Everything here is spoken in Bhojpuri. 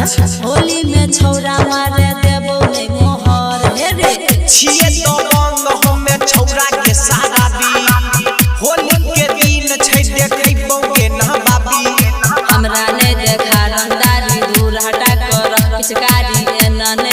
अच्छा होली में छौरा मारे देबो नहीं मोहर हे रे छिए तो रंग हमें छौरा के सारा दी होली के दिन छै देखैबो के ना बाबी हमरा ने देखा रंगदारी दूर हटा कर पिचकारी एना ने